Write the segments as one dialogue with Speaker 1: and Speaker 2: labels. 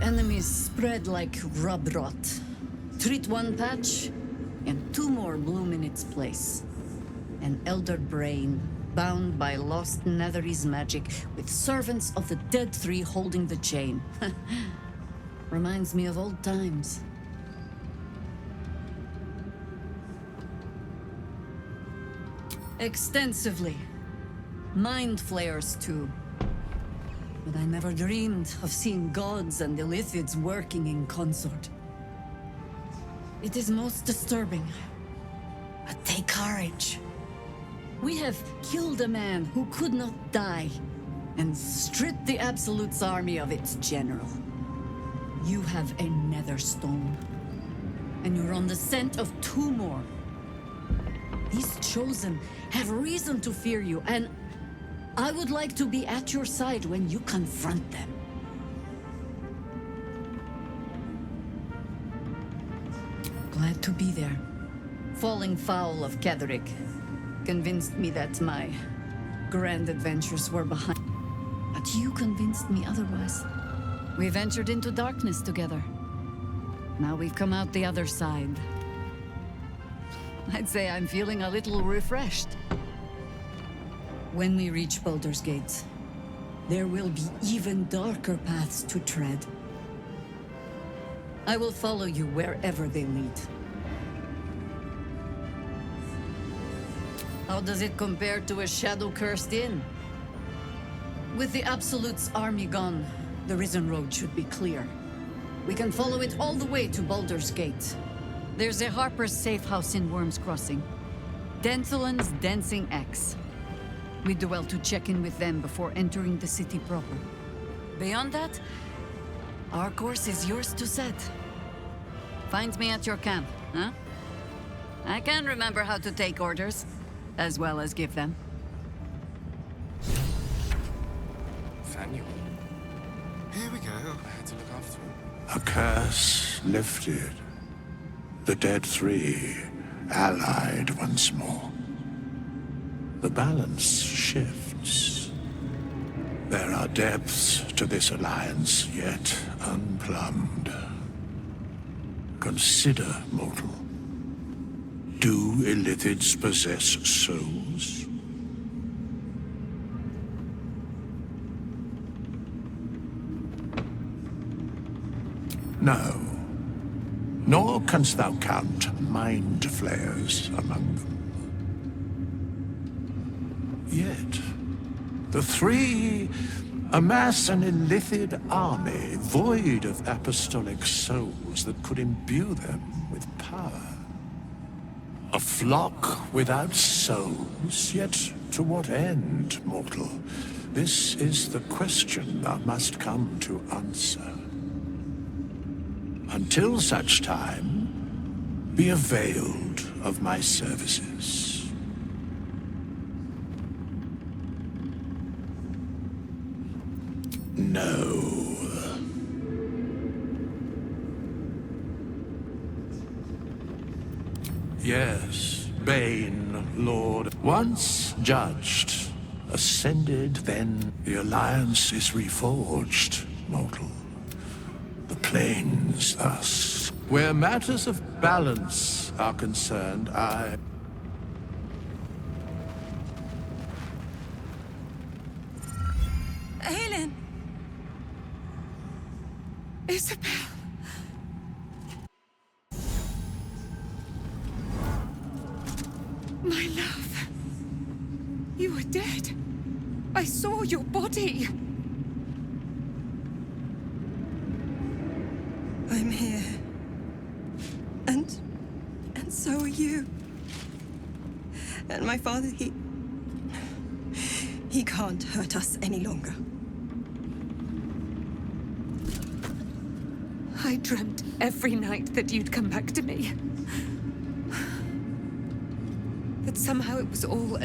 Speaker 1: Enemies spread like rub rot. Treat one patch, and two more bloom in its place. An elder brain, bound by lost Netherese magic, with servants of the Dead Three holding the chain. Reminds me of old times. Extensively. Mind flayers, too. But I never dreamed of seeing gods and Illithids working in consort. It is most disturbing. But take courage. We have killed a man who could not die, and stripped the Absolute's army of its general. You have a nether stone, and you're on the scent of two more. These chosen have reason to fear you, and I would like to be at your side when you confront them. Glad to be there. Falling foul of Ketheric convinced me that my grand adventures were behind. But you convinced me otherwise. We ventured into darkness together. Now we've come out the other side. I'd say I'm feeling a little refreshed. When we reach Baldur's Gate, there will be even darker paths to tread. I will follow you wherever they lead. How does it compare to a shadow-cursed inn? With the Absolute's army gone, the Risen Road should be clear. We can follow it all the way to Baldur's Gate. There's a Harper's safe house in Worm's Crossing. Denthelin's Dancing Axe. We do well to check in with them before entering the city proper. Beyond that, our course is yours to set. Find me at your camp, huh? I can remember how to take orders, as well as give them.
Speaker 2: Samuel. Here we go. I had to look after him.
Speaker 3: A curse lifted. The Dead Three allied once more. The balance shifts. There are depths to this alliance yet unplumbed. Consider, mortal. Do Illithids possess souls? No. Nor canst thou count mind flayers among them. Yet, the three amass an Illithid army void of apostolic souls that could imbue them with power. A flock without souls, yet to what end, mortal? This is the question thou must come to answer. Until such time, be availed of my services. No. Yes, Bane, Lord. Once judged, ascended, then the alliance is reforged, mortal. The plains, thus. Where matters of balance are concerned,
Speaker 4: Helen! Isabel! My love! You were dead. I saw your body. I'm here. And so are you. And my father, he can't hurt us any longer. I dreamt every night that you'd come back to me. That somehow it was all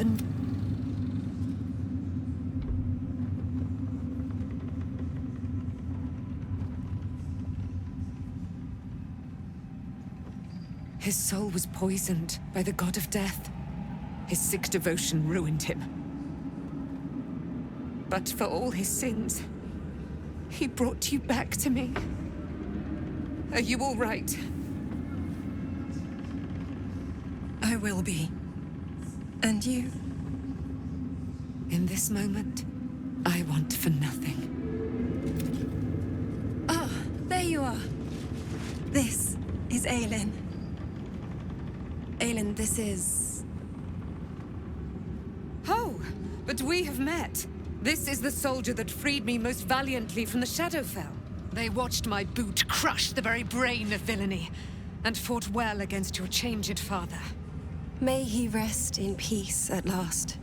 Speaker 4: His soul was poisoned by the god of death. His sick devotion ruined him. But for all his sins, he brought you back to me. Are you all right?
Speaker 5: I will be. And you?
Speaker 4: In this moment, I want for nothing.
Speaker 5: Ah, there you are. This is Aelin. Aelin, this is...
Speaker 4: Oh, but we have met. This is the soldier that freed me most valiantly from the Shadowfell. They watched my boot crush the very brain of villainy, and fought well against your changed father.
Speaker 5: May he rest in peace at last,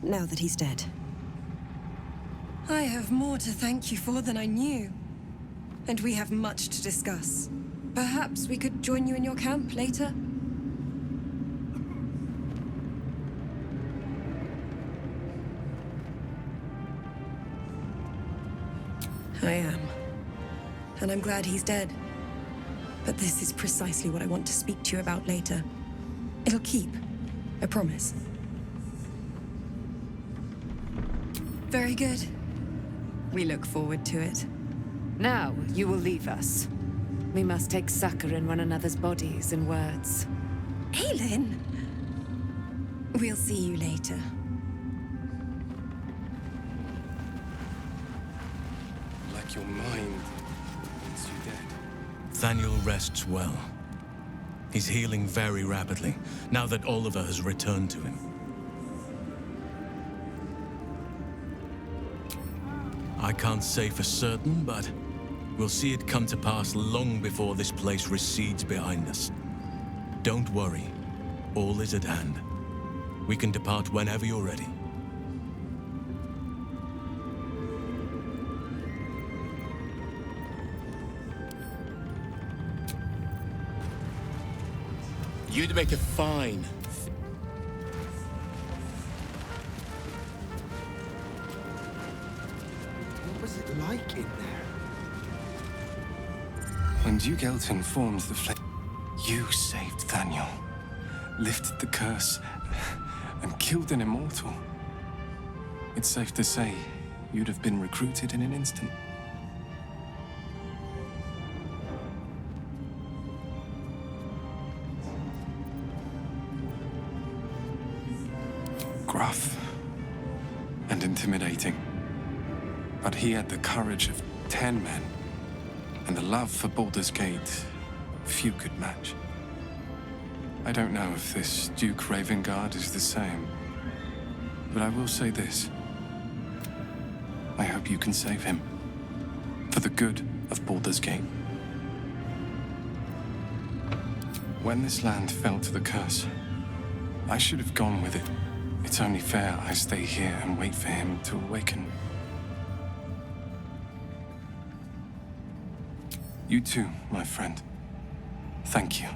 Speaker 5: now that he's dead. I have more to thank you for than I knew. And we have much to discuss. Perhaps we could join you in your camp later? I am. And I'm glad he's dead. But this is precisely what I want to speak to you about later. It'll keep. I promise. Very good. We look forward to it.
Speaker 4: Now, you will leave us. We must take succor in one another's bodies and words.
Speaker 5: Aelin! We'll see you later.
Speaker 2: Like your mind wants you dead.
Speaker 6: Thaniel rests well. He's healing very rapidly, now that Oliver has returned to him. I can't say for certain, but we'll see it come to pass long before this place recedes behind us. Don't worry. All is at hand. We can depart whenever you're ready.
Speaker 2: You'd make a fine. What was it like in there? When Duke Elton forms the flame, you saved Thaniel, lifted the curse, and killed an immortal. It's safe to say you'd have been recruited in an instant. Gruff and intimidating. But he had the courage of 10 men, and the love for Baldur's Gate few could match. I don't know if this Duke Ravengard is the same, but I will say this. I hope you can save him, for the good of Baldur's Gate. When this land fell to the curse, I should have gone with it. It's only fair I stay here and wait for him to awaken. You too, my friend. Thank you.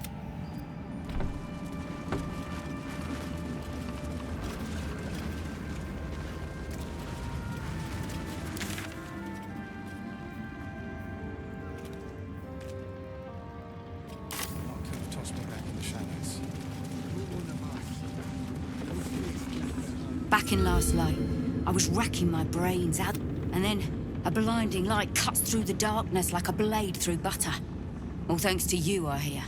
Speaker 1: Back in last light, I was racking my brains out, and then a blinding light cuts through the darkness like a blade through butter. All thanks to you, I hear.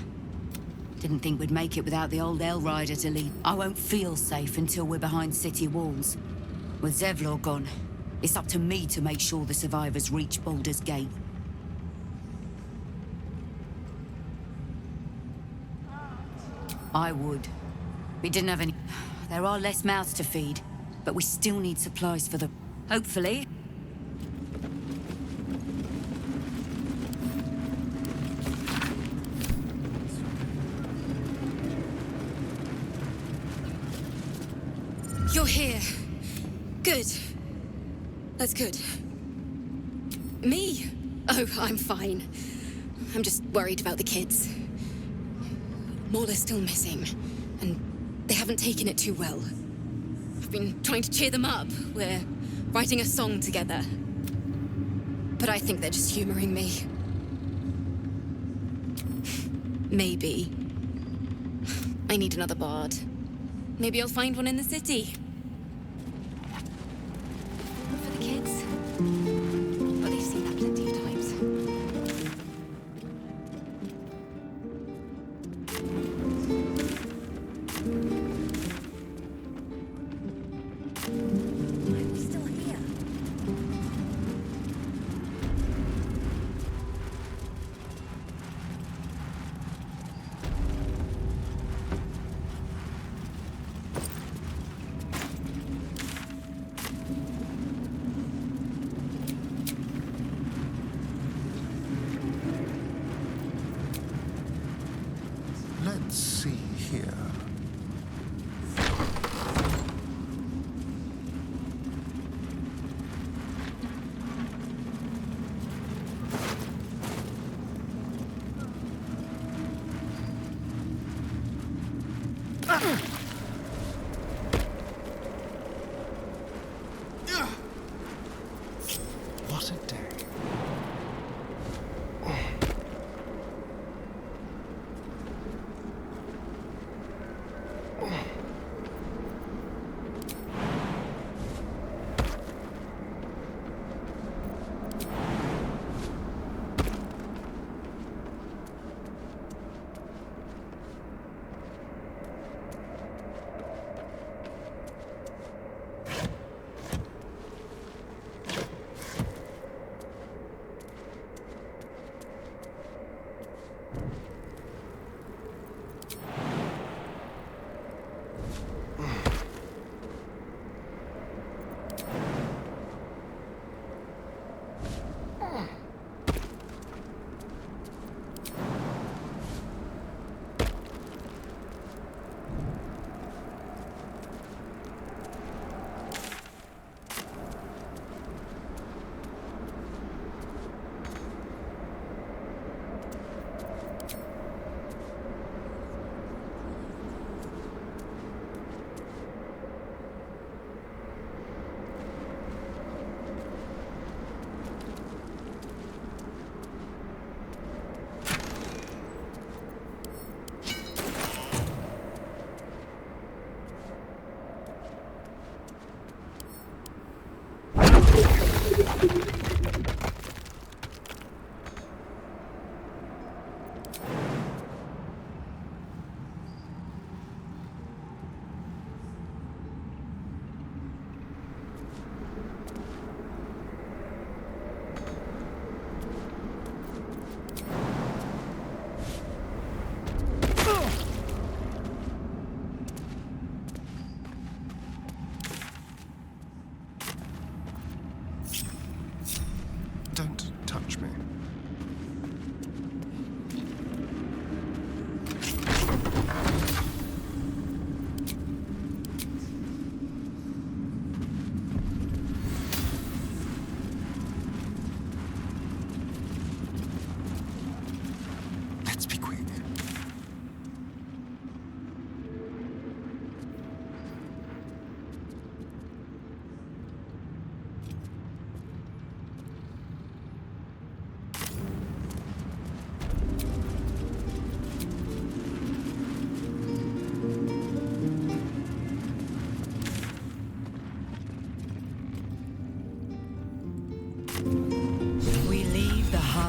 Speaker 1: Didn't think we'd make it without the old El Rider to lead. I won't feel safe until we're behind city walls. With Zevlor gone, it's up to me to make sure the survivors reach Baldur's Gate. I would. We didn't have any... There are less mouths to feed, but we still need supplies for the... Hopefully.
Speaker 5: You're here. Good. That's good. Me? Oh, I'm fine. I'm just worried about the kids. Morla's still missing, and they haven't taken it too well. I've been trying to cheer them up. We're writing a song together. But I think they're just humoring me. Maybe. I need another bard. Maybe I'll find one in the city. For the kids. But they've seen that plenty of times.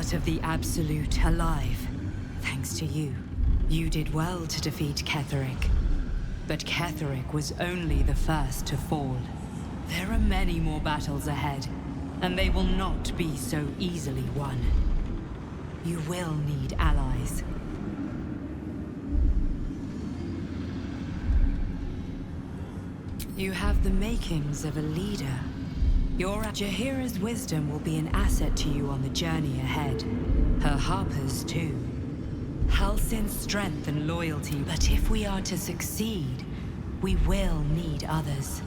Speaker 7: part of the Absolute alive. Thanks to you. You did well to defeat Ketheric. But Ketheric was only the first to fall. There are many more battles ahead, and they will not be so easily won. You will need allies. You have the makings of a leader. Your Jaheira's wisdom will be an asset to you on the journey ahead. Her Harper's too. Halsin's strength and loyalty, but if we are to succeed, we will need others.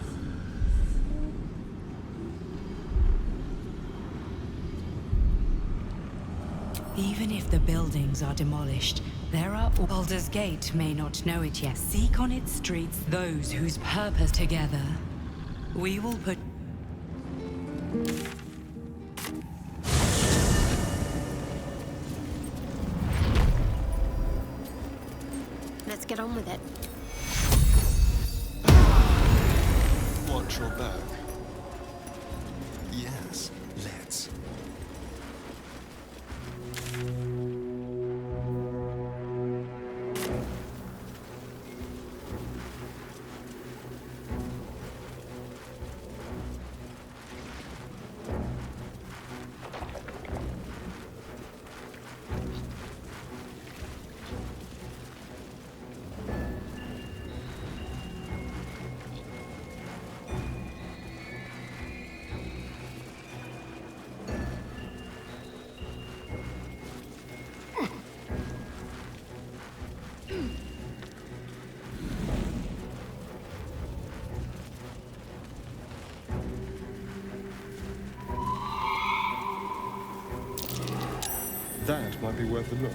Speaker 7: Even if the buildings are demolished, there are... Baldur's Gate may not know it yet. Seek on its streets those whose purpose together. We will put...
Speaker 8: Let's get on with it.
Speaker 9: Watch your back. Yes, let's. That might be worth a look.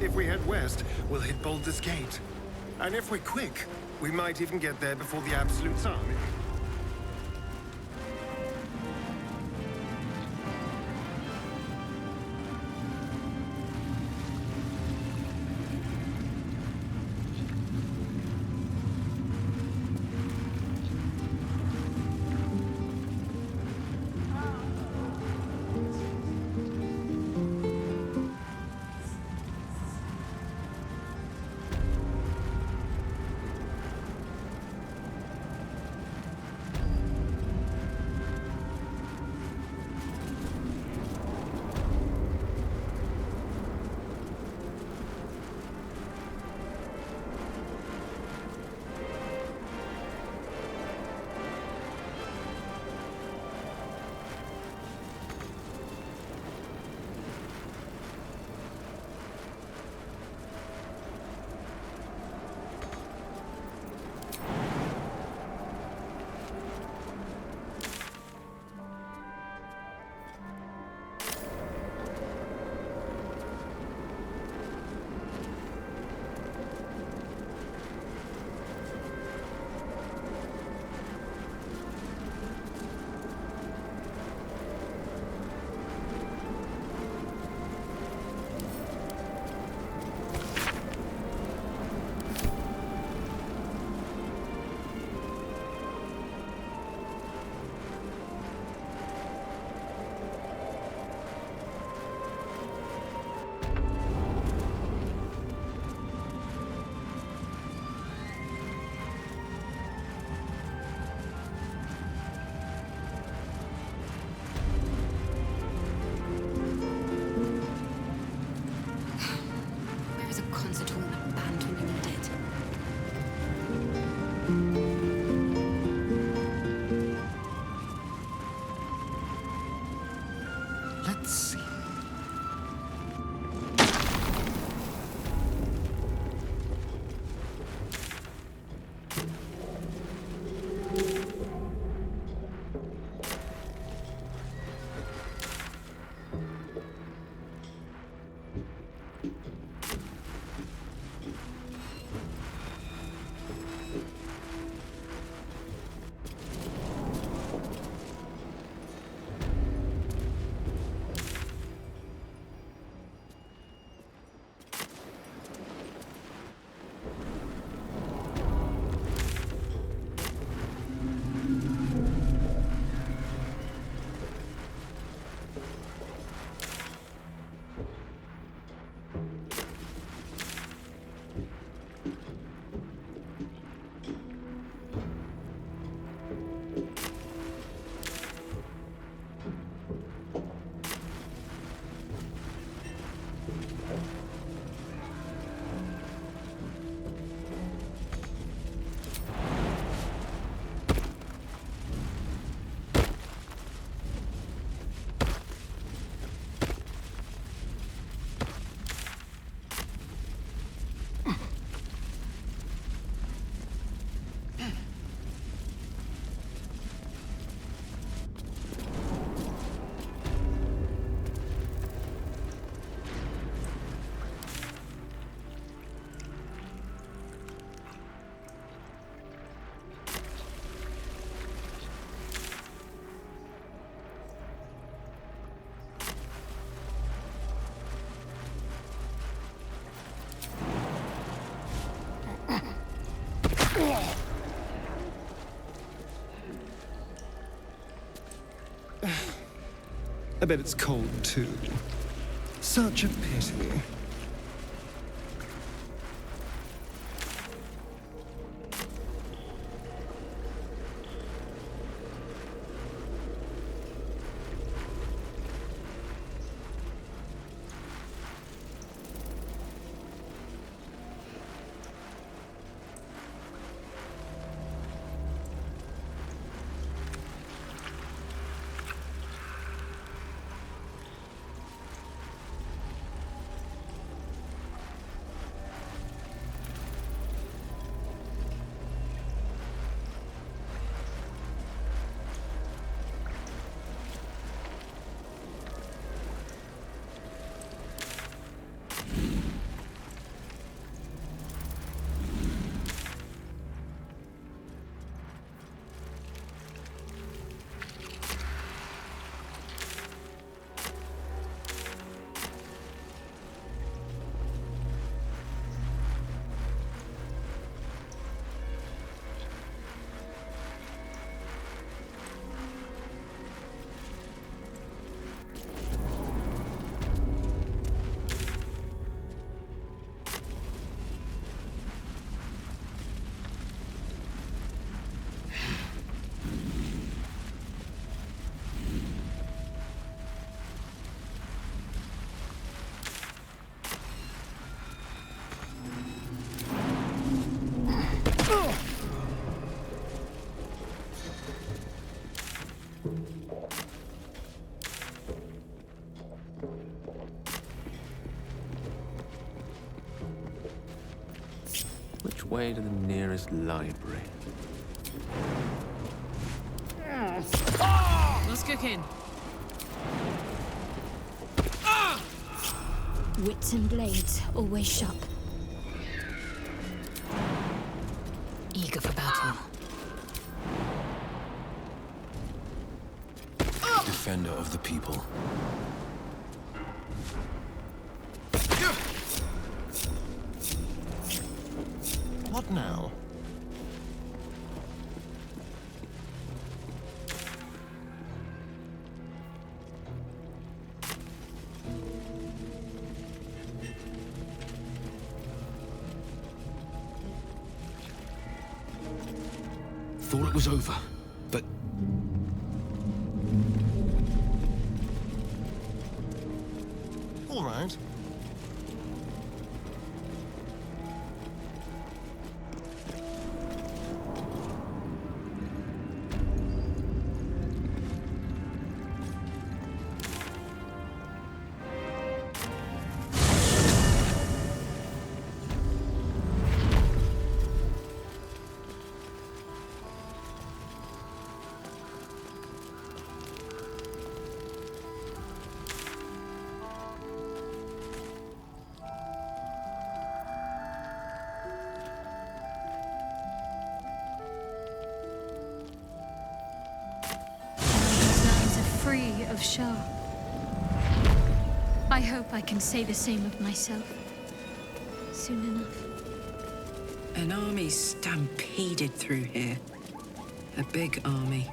Speaker 9: If we head west, we'll hit Baldur's Gate. And if we're quick, we might even get there before the Absolute's army. I bet it's cold, too. Such a pity.
Speaker 10: Which way to the nearest library?
Speaker 4: Let's kick in.
Speaker 8: Wits and blades, always sharp.
Speaker 5: Eager for battle.
Speaker 10: Defender of the people.
Speaker 3: What now?
Speaker 10: Thought it was over, but
Speaker 3: All right.
Speaker 11: These lands are free of Shah. I hope I can say the same of myself. Soon enough.
Speaker 12: An army stampeded through here. A big army.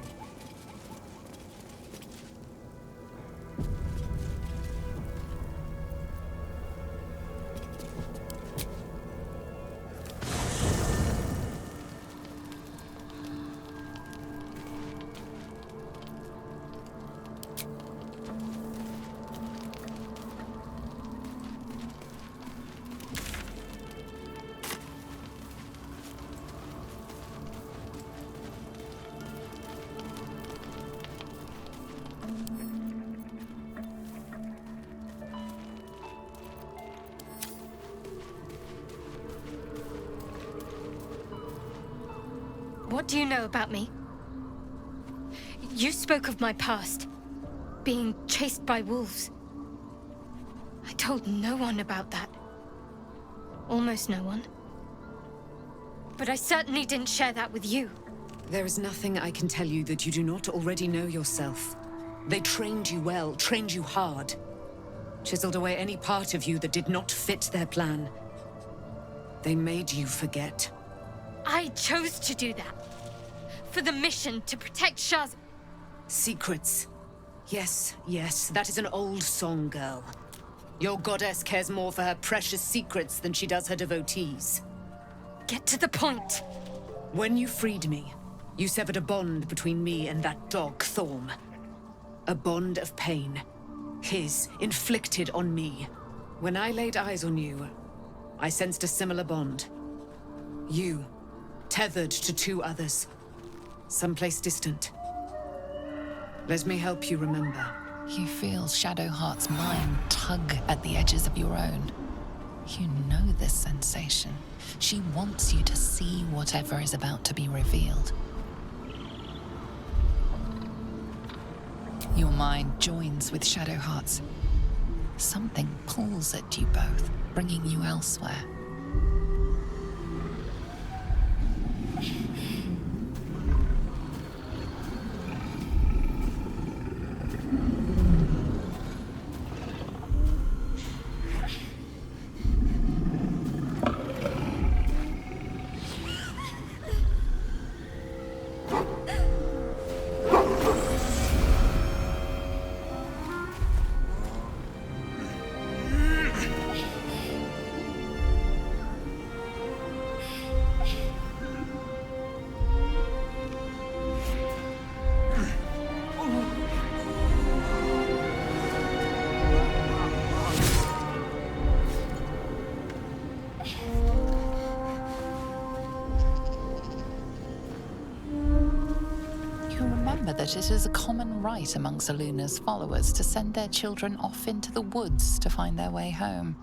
Speaker 11: What do you know about me? You spoke of my past, being chased by wolves. I told no one about that. Almost no one. But I certainly didn't share that with you.
Speaker 12: There is nothing I can tell you that you do not already know yourself. They trained you well, trained you hard. Chiseled away any part of you that did not fit their plan. They made you forget.
Speaker 11: I chose to do that. For the mission to protect Shah's...
Speaker 12: Secrets. Yes, yes, that is an old song, girl. Your goddess cares more for her precious secrets than she does her devotees.
Speaker 11: Get to the point.
Speaker 12: When you freed me, you severed a bond between me and that dog, Thorm. A bond of pain. His, inflicted on me. When I laid eyes on you, I sensed a similar bond. You, tethered to two others. Someplace distant. Let me help you remember.
Speaker 13: You feel Shadowheart's mind tug at the edges of your own. You know this sensation. She wants you to see whatever is about to be revealed. Your mind joins with Shadowheart's. Something pulls at you both, bringing you elsewhere. That it is a common rite among Zeluna's followers to send their children off into the woods to find their way home.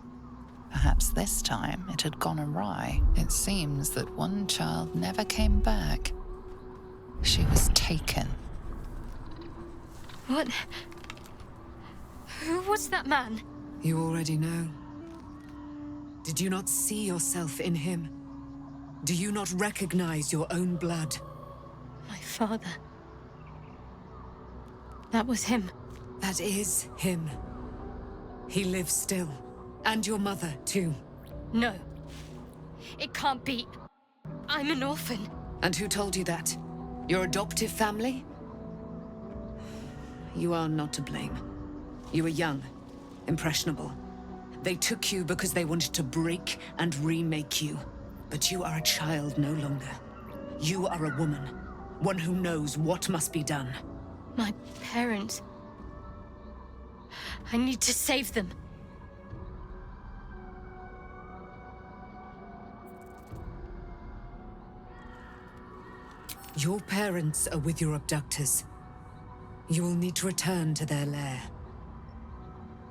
Speaker 13: Perhaps this time it had gone awry. It seems that one child never came back. She was taken.
Speaker 11: What? Who was that man?
Speaker 12: You already know. Did you not see yourself in him? Do you not recognize your own blood?
Speaker 11: My father. That was him.
Speaker 12: That is him. He lives still. And your mother, too.
Speaker 11: No. It can't be. I'm an orphan.
Speaker 12: And who told you that? Your adoptive family? You are not to blame. You were young, impressionable. They took you because they wanted to break and remake you. But you are a child no longer. You are a woman. One who knows what must be done.
Speaker 11: My parents. I need to save them.
Speaker 12: Your parents are with your abductors. You will need to return to their lair.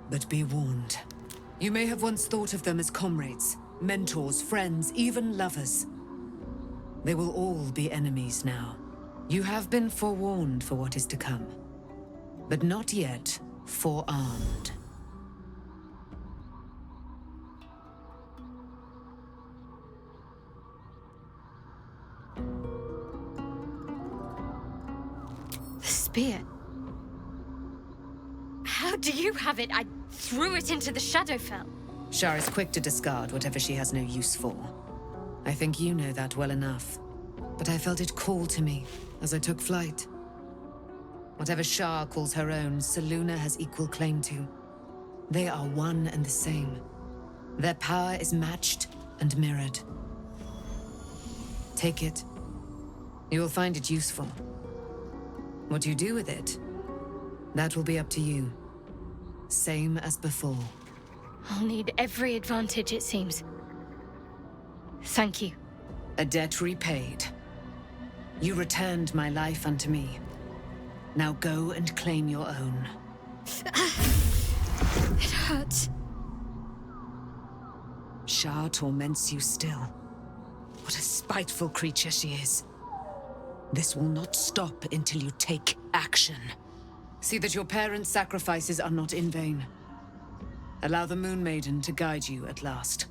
Speaker 12: But be warned. You may have once thought of them as comrades, mentors, friends, even lovers. They will all be enemies now. You have been forewarned for what is to come, but not yet forearmed.
Speaker 11: The spear. How do you have it? I threw it into the Shadowfell.
Speaker 12: Shar is quick to discard whatever she has no use for. I think you know that well enough. But I felt it call to me as I took flight. Whatever Shar calls her own, Selûne has equal claim to. They are one and the same. Their power is matched and mirrored. Take it. You will find it useful. What you do with it, that will be up to you. Same as before.
Speaker 11: I'll need every advantage, it seems. Thank you.
Speaker 12: A debt repaid. You returned my life unto me. Now go and claim your own.
Speaker 11: It hurts.
Speaker 12: Shar torments you still. What a spiteful creature she is. This will not stop until you take action. See that your parents' sacrifices are not in vain. Allow the Moon Maiden to guide you at last.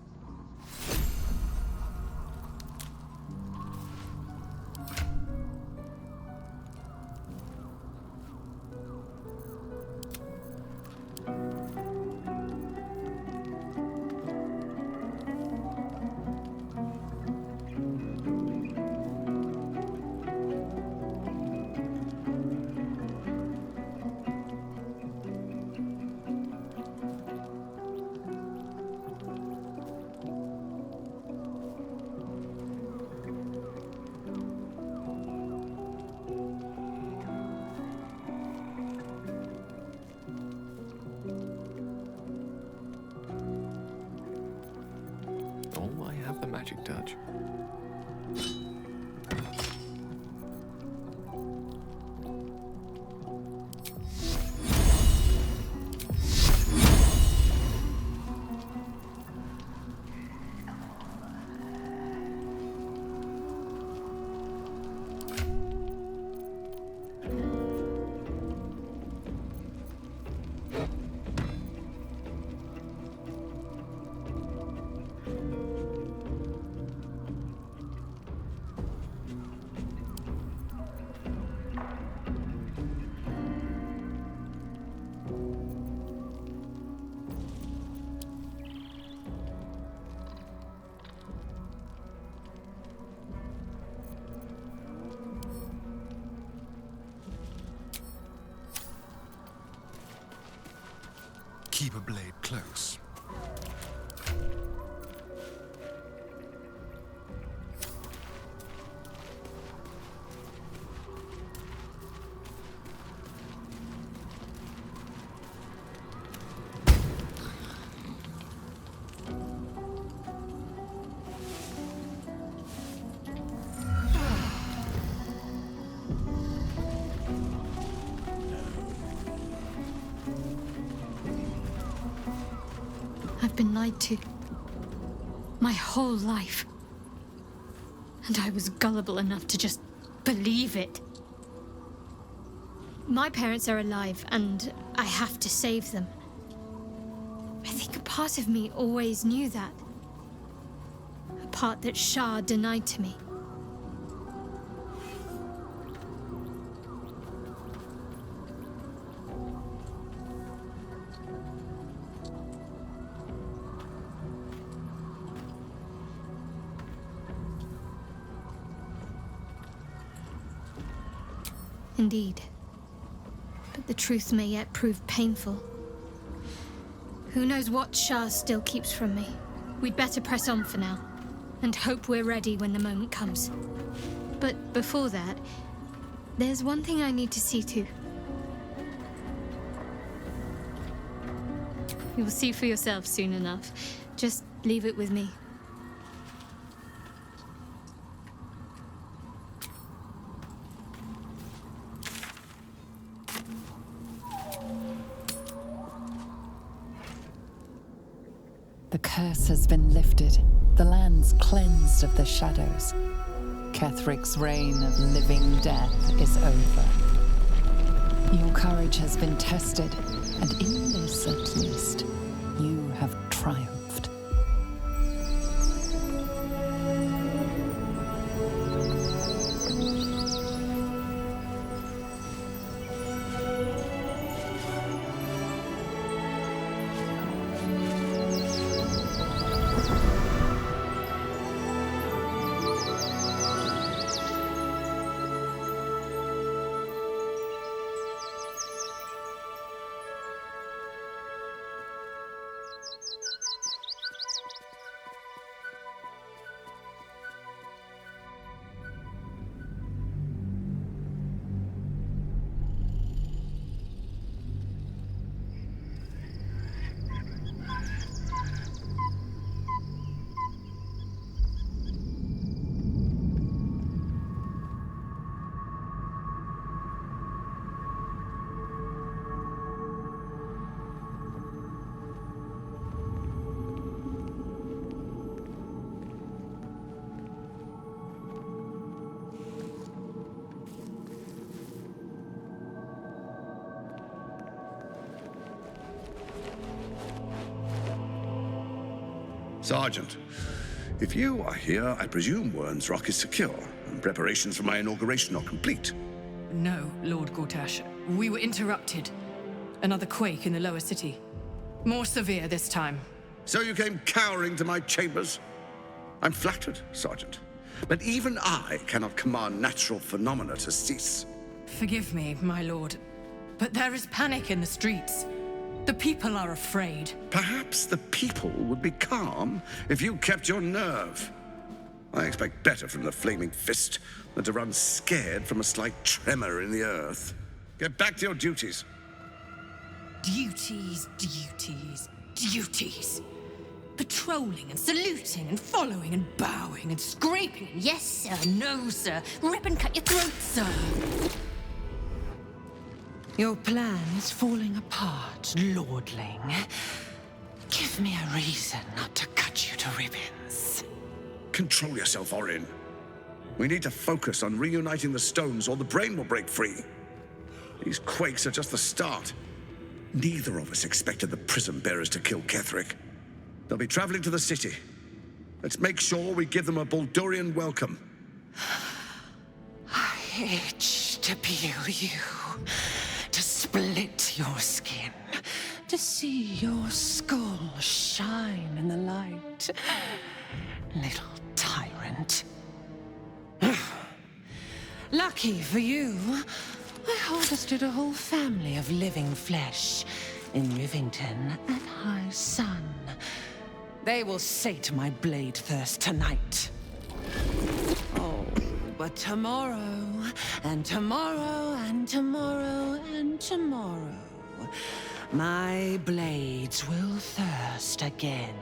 Speaker 2: magic touch.
Speaker 14: Keep a blade close.
Speaker 11: I've been lied to. My whole life. And I was gullible enough to just believe it. My parents are alive, and I have to save them. I think a part of me always knew that. A part that Shah denied to me. Indeed. But the truth may yet prove painful. Who knows what Shah still keeps from me? We'd better press on for now, and hope we're ready when the moment comes. But before that, there's one thing I need to see to. You'll see for yourself soon enough. Just leave it with me.
Speaker 13: The curse has been lifted, the land's cleansed of the shadows. Ketheric's reign of living death is over. Your courage has been tested, and in this at least, you have triumphed.
Speaker 15: Sergeant, if you are here, I presume Wern's Rock is secure, and preparations for my inauguration are complete.
Speaker 16: No, Lord Gortash. We were interrupted. Another quake in the lower city. More severe this time.
Speaker 15: So you came cowering to my chambers? I'm flattered, Sergeant. But even I cannot command natural phenomena to cease.
Speaker 16: Forgive me, my lord, but there is panic in the streets. The people are afraid.
Speaker 15: Perhaps the people would be calm if you kept your nerve. I expect better from the flaming fist than to run scared from a slight tremor in the earth. Get back to your duties.
Speaker 16: Duties, duties, duties. Patrolling and saluting and following and bowing and scraping and yes sir, no sir, rip and cut your throat, sir. Your plan is falling apart, lordling. Give me a reason not to cut you to ribbons.
Speaker 15: Control yourself, Orin. We need to focus on reuniting the stones or the brain will break free. These quakes are just the start. Neither of us expected the prison bearers to kill Ketheric. They'll be traveling to the city. Let's make sure we give them a Baldurian welcome.
Speaker 17: I itch to peel you, to split your skin, to see your skull shine in the light. Little tyrant. Lucky for you, I harvested a whole family of living flesh in Rivington at high sun. They will sate my blade thirst tonight. Oh, but tomorrow, and tomorrow, and tomorrow, and tomorrow, my blades will thirst again.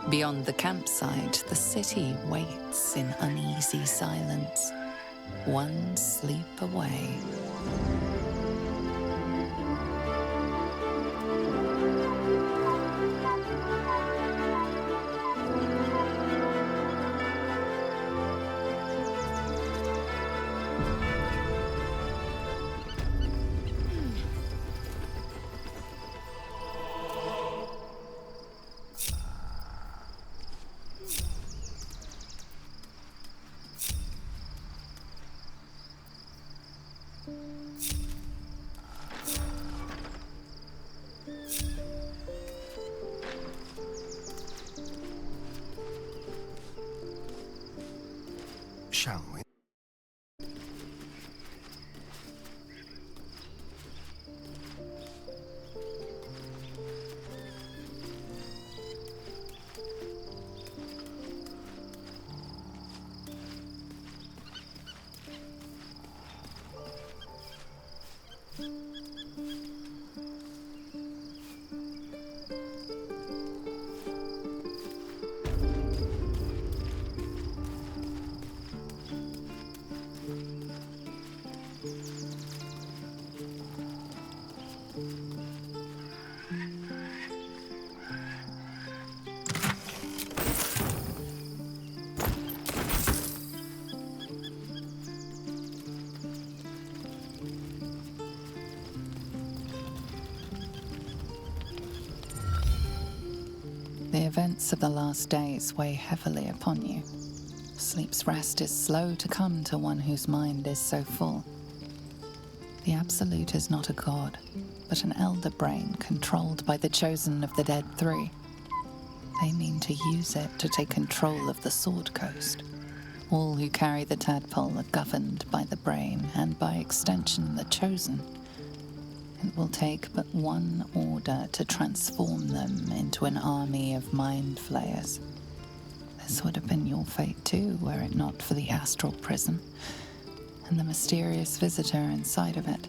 Speaker 13: Beyond the campsite, the city waits in uneasy silence, one sleep away.
Speaker 14: Shall we?
Speaker 13: The events of the last days weigh heavily upon you. Sleep's rest is slow to come to one whose mind is so full. The Absolute is not a god, but an elder brain controlled by the chosen of the Dead Three. They mean to use it to take control of the Sword Coast. All who carry the tadpole are governed by the brain, and by extension the chosen. It will take but one order to transform them into an army of mind flayers. This would have been your fate too, were it not for the astral prison and the mysterious visitor inside of it.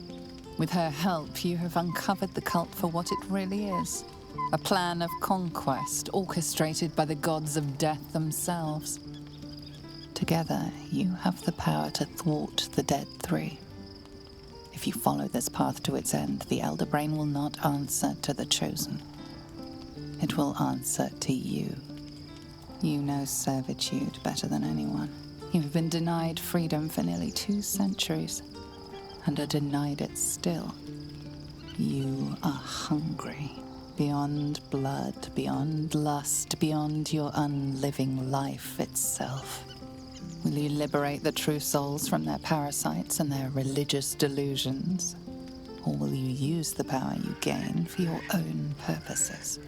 Speaker 13: With her help, you have uncovered the cult for what it really is. A plan of conquest orchestrated by the gods of death themselves. Together, you have the power to thwart the Dead Three. If you follow this path to its end, the Elder Brain will not answer to the Chosen. It will answer to you. You know servitude better than anyone. You have been denied freedom for nearly 2 centuries, and are denied it still. You are hungry. Beyond blood, beyond lust, beyond your unliving life itself. Will you liberate the true souls from their parasites and their religious delusions? Or will you use the power you gain for your own purposes?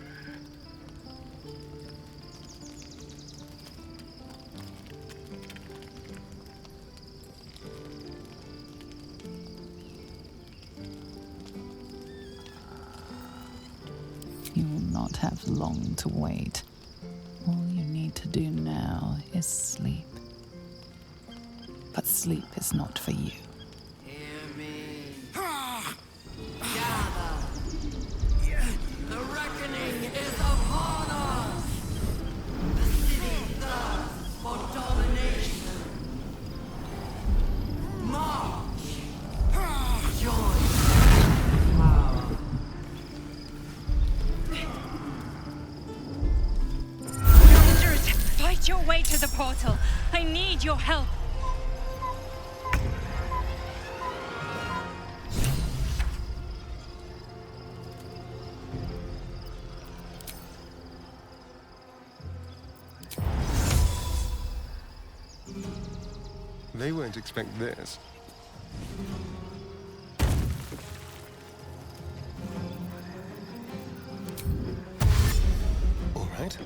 Speaker 13: You will not have long to wait. All you need to do now is sleep. But sleep is not for you.
Speaker 18: The reckoning is upon us! The city thirsts for domination. March! Join power.
Speaker 19: Soldiers, fight your way to the portal. I need your help.
Speaker 9: They won't expect this. All right.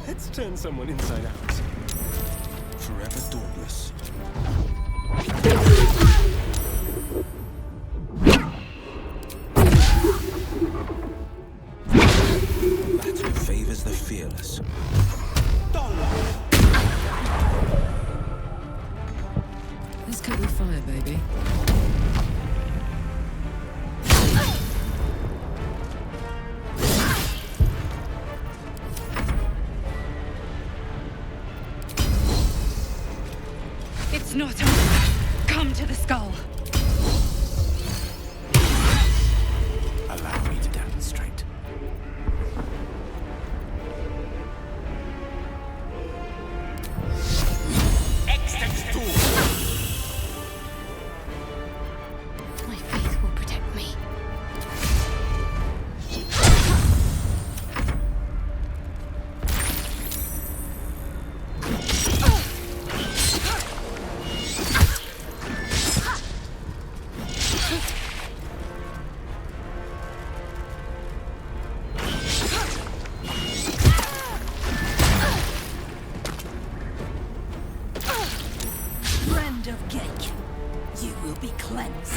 Speaker 9: Let's turn someone inside out.
Speaker 10: Forever dauntless. Battle favors the fearless.
Speaker 12: Let's cut your fire, baby.
Speaker 19: It's not over. Come to the skull.
Speaker 10: Allow me to demonstrate.
Speaker 11: My faith will protect me.
Speaker 1: Friend of Gek, you will be cleansed.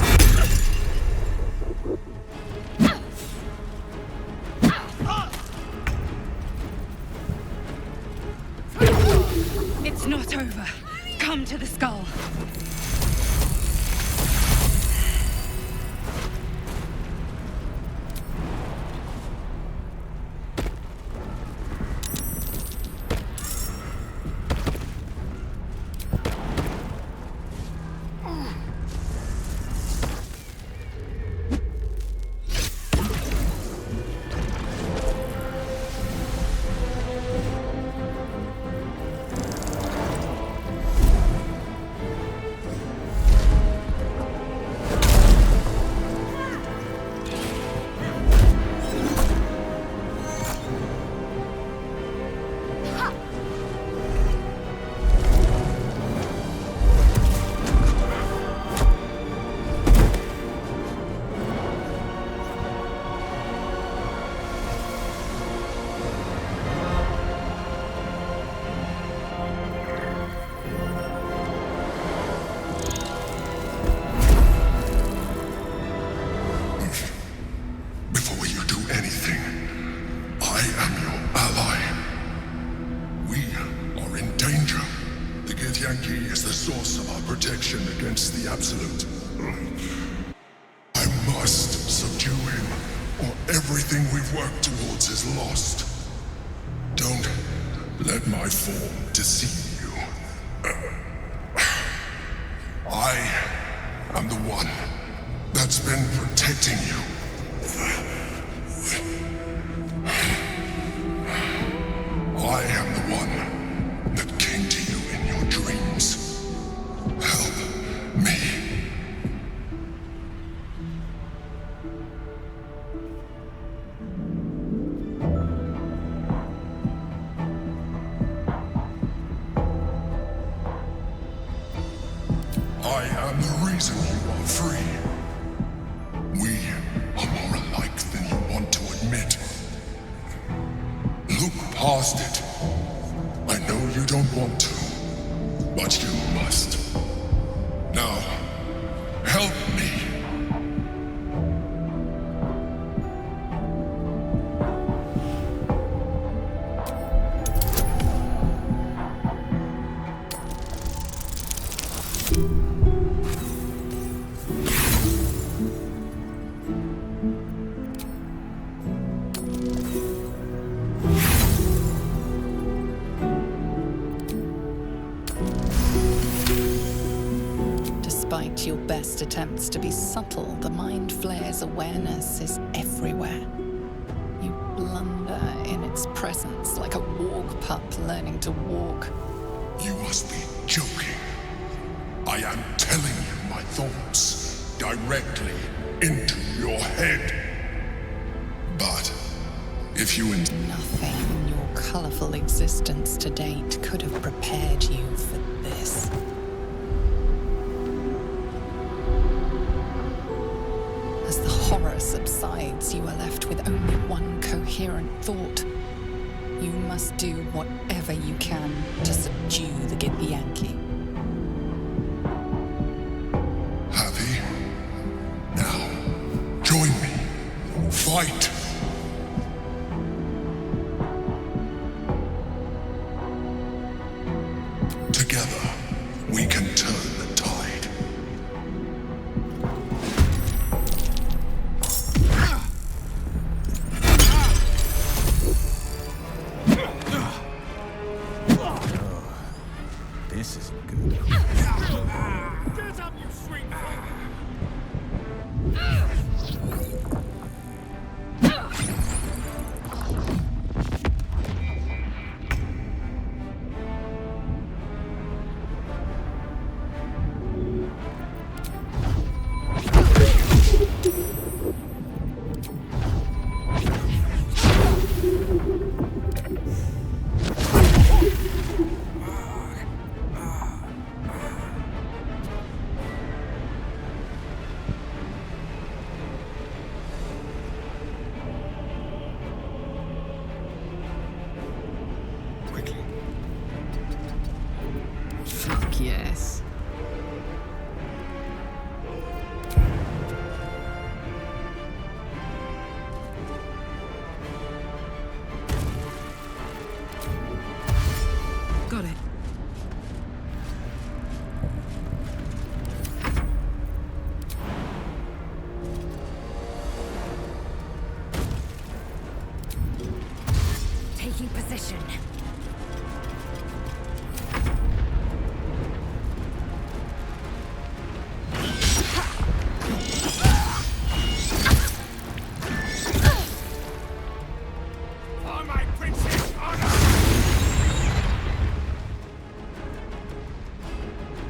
Speaker 19: It's not over. Come to the skull.
Speaker 20: against the Absolute. I must subdue him, or everything we've worked towards is lost. Don't let my form deceive you. I am the one that's been protecting you. I am the one that came to you in your dreams. Help me. I am the reason you are free. We are more alike than you want to admit. Look past it. I know you don't want to, but you must. Now, help me.
Speaker 13: Despite your best attempts to be subtle, the Mind Flayer's awareness is everywhere. You blunder in its presence like a warg pup learning to walk.
Speaker 20: You must be joking. I am telling you my thoughts directly into your head. But if you
Speaker 13: Nothing in your colourful existence to date could have prepared you for this. As the horror subsides, you are left with only one coherent thought. You must do whatever you can to subdue the Githyanki.
Speaker 20: Happy? Now, join me. Fight! Together, we can turn the tide.
Speaker 10: This isn't good.
Speaker 18: Get up, you sweet
Speaker 13: Fuck yes.
Speaker 12: Got it.
Speaker 11: Taking position.
Speaker 18: For my princess honor!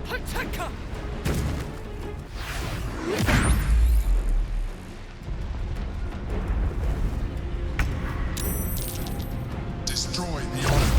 Speaker 18: Hataka!
Speaker 20: Destroy the honor.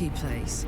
Speaker 1: happy place.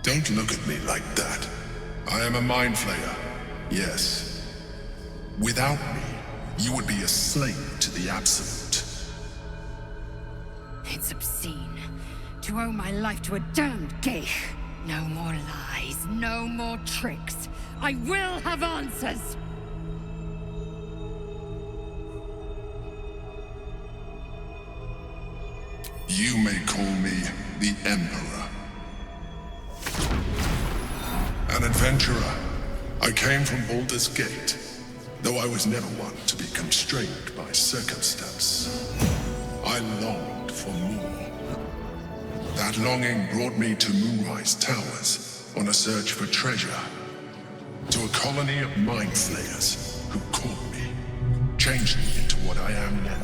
Speaker 20: Don't look at me like that. I am a mind flayer, yes. Without me, you would be a slave to the Absolute.
Speaker 21: It's obscene to owe my life to a damned geich. No more lies, no more tricks. I will have answers!
Speaker 20: You may call me the Emperor. An adventurer, I came from Baldur's Gate, though I was never one to be constrained by circumstance. I longed for more. That longing brought me to Moonrise Towers on a search for treasure, to a colony of mind flayers who caught me, changed me into what I am now.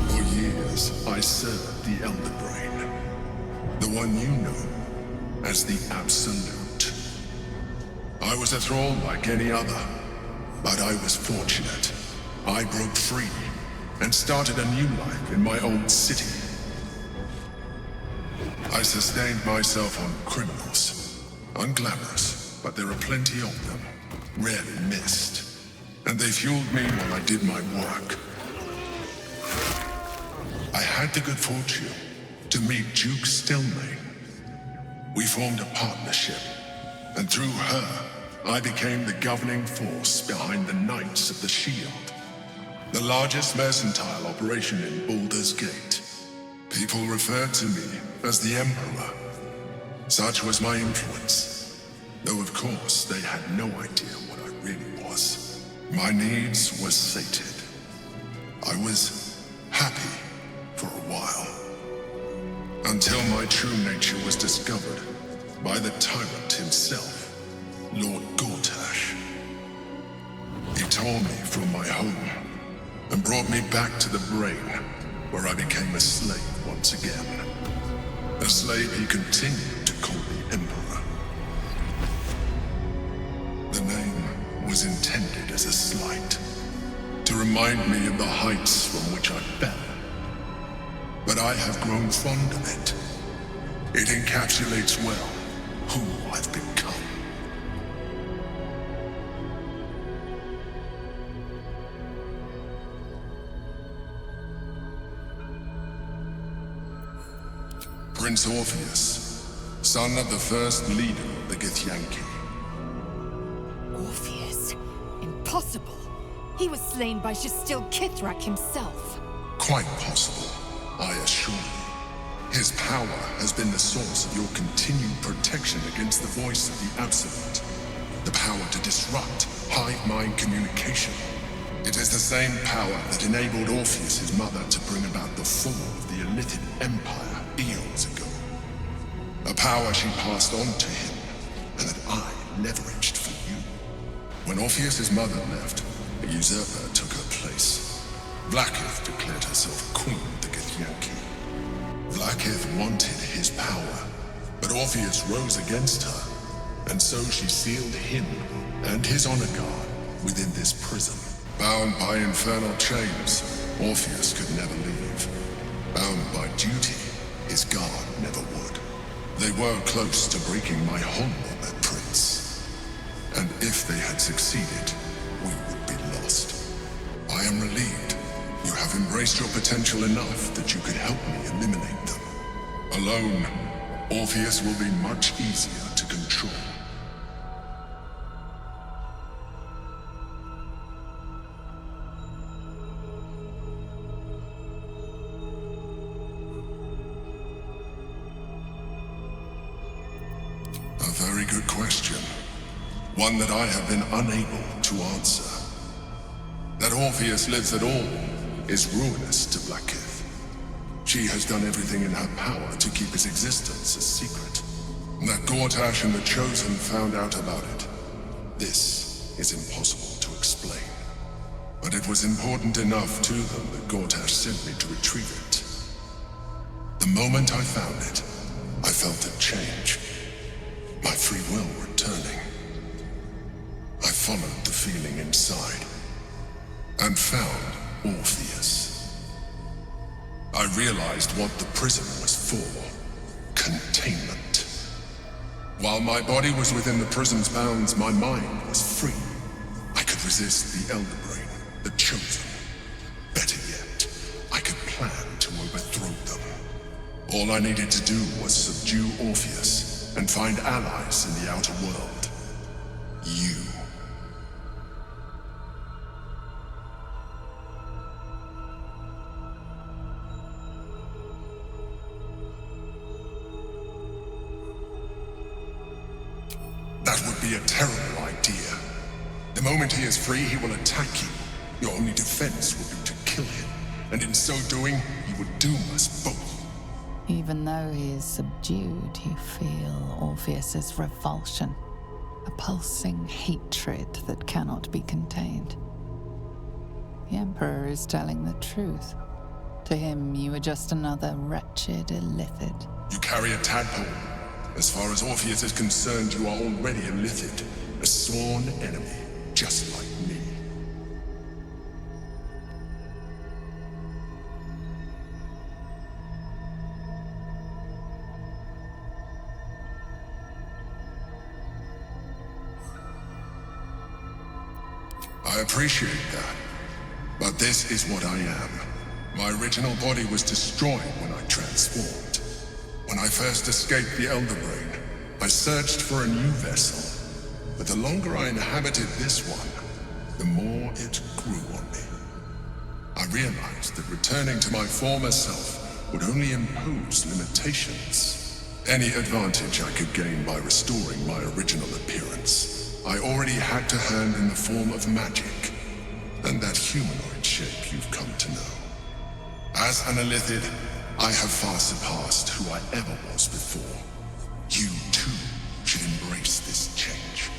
Speaker 20: For years, I served the Elder Brain, the one you know as the Absolute. I was a thrall like any other, but I was fortunate. I broke free and started a new life in my old city. I sustained myself on criminals. Unglamorous, but there are plenty of them, rarely missed. And they fueled me while I did my work. I had the good fortune to meet Duke Stillmain. We formed a partnership, and through her, I became the governing force behind the Knights of the Shield, the largest mercantile operation in Baldur's Gate. People referred to me as the Emperor. Such was my influence, though of course they had no idea what I really was. My needs were sated. I was happy for a while, until my true nature was discovered by the tyrant himself, Lord Gortash. He tore me from my home and brought me back to the Brain, where I became a slave once again. A slave he continued to call the Emperor. The name was intended as a slight, to remind me of the heights from which I fell. But I have grown fond of it. It encapsulates well who I've become. Prens Orpheus, son of the first leader of the Githyanki.
Speaker 6: Orpheus? Impossible. He was slain by Shastil Kithrak himself.
Speaker 20: Quite possible, I assure you. His power has been the source of your continued protection against the voice of the Absolute. The power to disrupt hive mind communication. It is the same power that enabled Orpheus' mother to bring about the fall of the Illithid Empire eons ago. A power she passed on to him, and that I leveraged for you. When Orpheus' mother left, a usurper took her place. Blackith declared herself queen of the Githyanki. Blackith wanted his power, but Orpheus rose against her, and so she sealed him and his honor guard within this prison. Bound by infernal chains, Orpheus could never leave. Bound by duty, his guard never would. They were close to breaking my hold on that prince. And if they had succeeded, we would be lost. I am relieved you have embraced your potential enough that you could help me eliminate them. Alone, Orpheus will be much easier to control. A very good question. One that I have been unable to answer. That Orpheus lives at all is ruinous to Blackith. She has done everything in her power to keep his existence a secret. That Gortash and the Chosen found out about it. This is impossible to explain. But it was important enough to them that Gortash sent me to retrieve it. The moment I found it, I felt a change. My free will returning. I followed the feeling inside, and found Orpheus. I realized what the prison was for. Containment. While my body was within the prison's bounds, my mind was free. I could resist the Elder Brain, the Chosen. Better yet, I could plan to overthrow them. All I needed to do was subdue Orpheus and find allies in the outer world. You. be a terrible idea. The moment he is free, he will attack you. Your only defense will be to kill him, and in so doing, he would doom us both.
Speaker 13: Even though he is subdued, you feel Orpheus's revulsion, a pulsing hatred that cannot be contained. The Emperor is telling the truth. To him, you are just another wretched illithid.
Speaker 20: You carry a tadpole. As far as Orpheus is concerned, you are already a illithid, a sworn enemy, just like me. I appreciate that, but this is what I am. My original body was destroyed when I transformed. When I first escaped the Elder Brain, I searched for a new vessel. But the longer I inhabited this one, the more it grew on me. I realized that returning to my former self would only impose limitations. Any advantage I could gain by restoring my original appearance, I already had to hand in the form of magic, and that humanoid shape you've come to know. As an illithid, I have far surpassed who I ever was before. You, too, should embrace this change.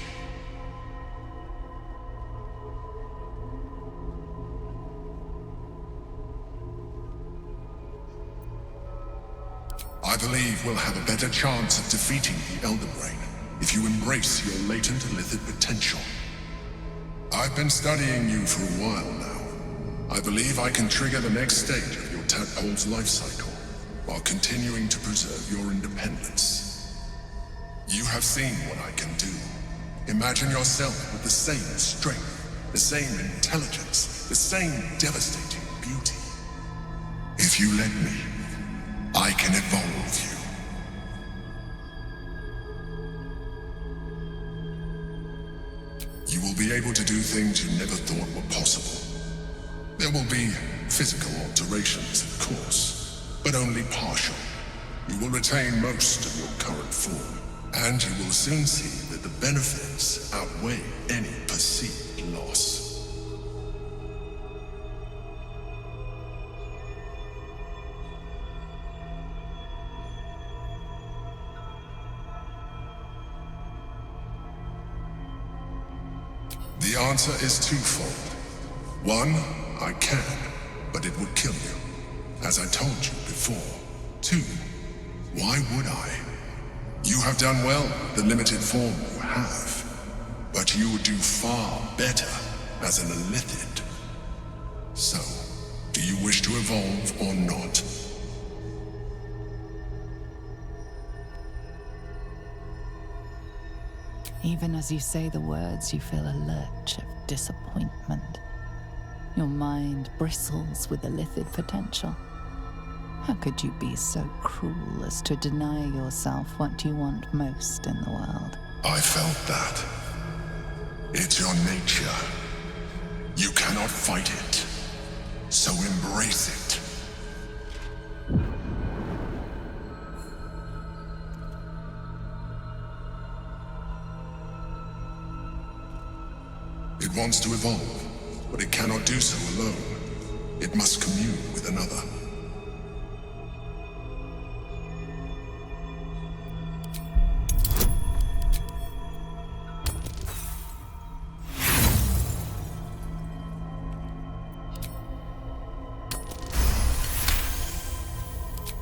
Speaker 20: I believe we'll have a better chance of defeating the Elder Brain if you embrace your latent illithid potential. I've been studying you for a while now. I believe I can trigger the next stage of your tadpole's life cycle, while continuing to preserve your independence. You have seen what I can do. Imagine yourself with the same strength, the same intelligence, the same devastating beauty. If you let me, I can evolve you. You will be able to do things you never thought were possible. There will be physical alterations, of course, but only partial. You will retain most of your current form, and you will soon see that the benefits outweigh any perceived loss. The answer is twofold. One, I can, but it would kill you, as I told you before. Two, why would I? You have done well with the limited form you have, but you would do far better as an illithid. So, do you wish to evolve or not?
Speaker 13: Even as you say the words, you feel a lurch of disappointment. Your mind bristles with illithid potential. How could you be so cruel as to deny yourself what you want most in the world?
Speaker 20: I felt that. It's your nature. You cannot fight it. So embrace it. It wants to evolve, but it cannot do so alone. It must commune with another.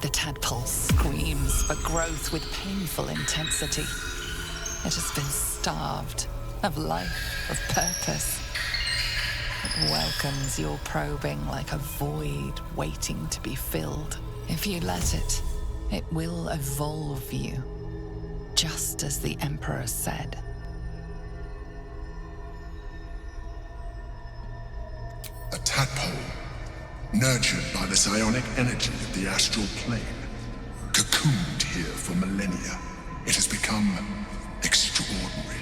Speaker 13: The tadpole screams for growth with painful intensity. It has been starved of life, of purpose. It welcomes your probing like a void waiting to be filled. If you let it, it will evolve you, just as the Emperor said.
Speaker 20: A tadpole, nurtured by the psionic energy of the astral plane, cocooned here for millennia. It has become extraordinary.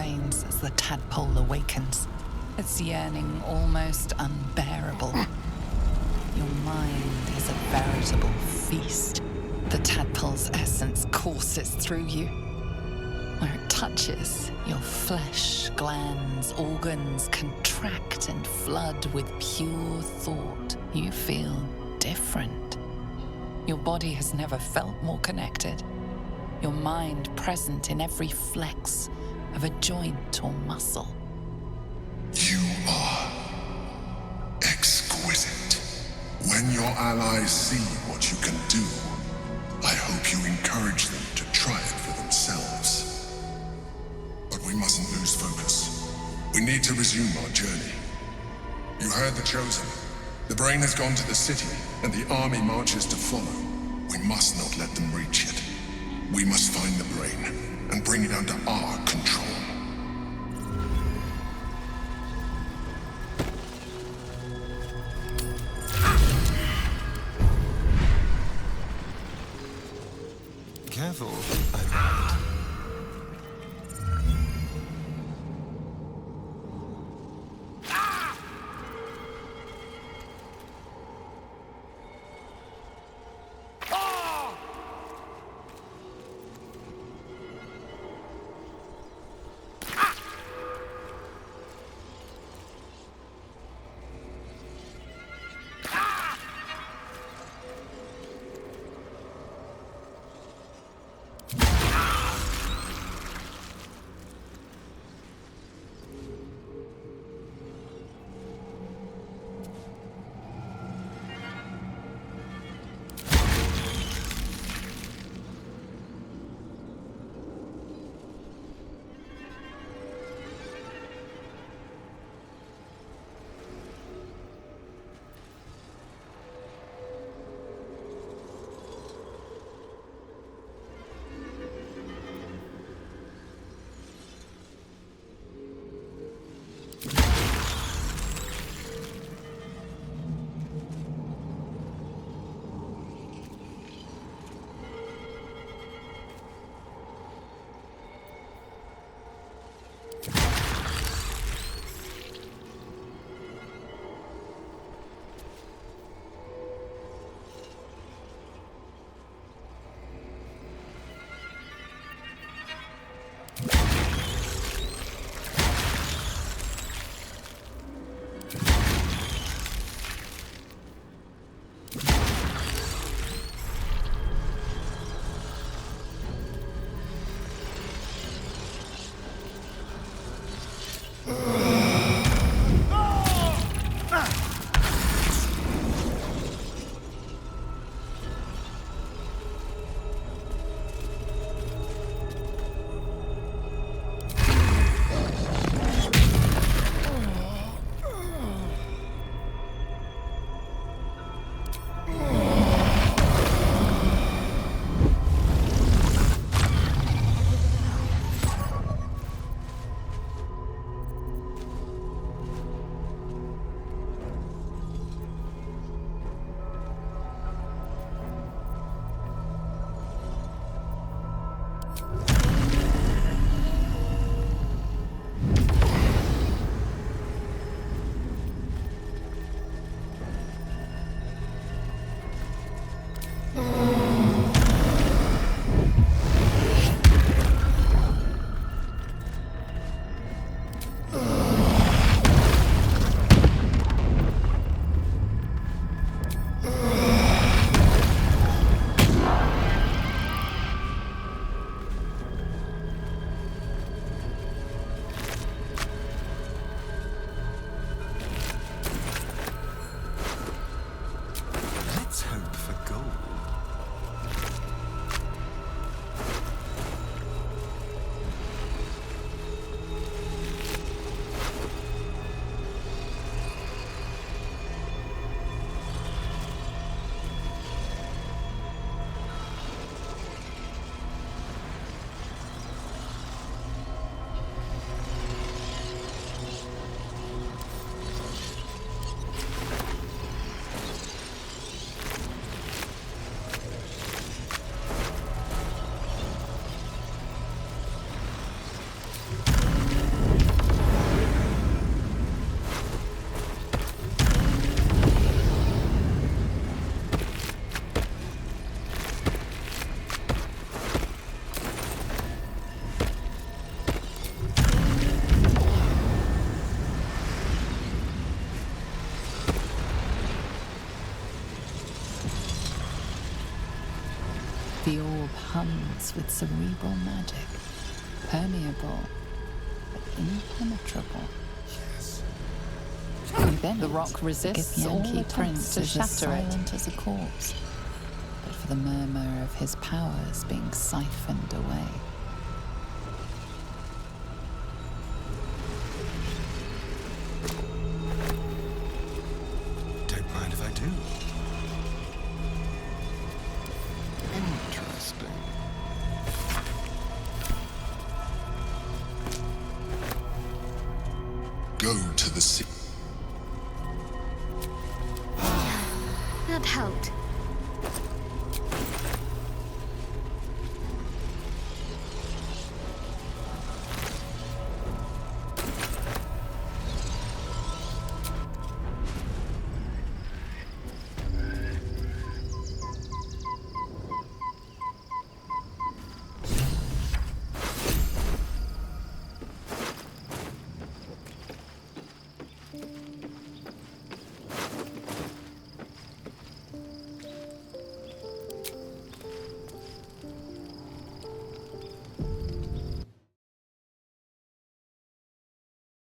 Speaker 13: veins as the tadpole awakens, its yearning almost unbearable. Your mind is a veritable feast. The tadpole's essence courses through you. Where it touches, your flesh, glands, organs contract and flood with pure thought. You feel different. Your body has never felt more connected. Your mind present in every flex of a joint or muscle.
Speaker 20: You are exquisite. When your allies see what you can do, I hope you encourage them to try it for themselves. But we mustn't lose focus. We need to resume our journey. You heard the Chosen. The brain has gone to the city, and the army marches to follow. We must not let them reach it. We must find the brain and bring it under our control.
Speaker 14: Careful.
Speaker 13: The orb hums with cerebral magic, permeable but impenetrable. Within the rock resists all attempts to shatter it, silent as a corpse, but for the murmur of his powers being siphoned away.
Speaker 14: Don't mind if I do. Interesting.
Speaker 20: Go to the sea.
Speaker 8: That helped.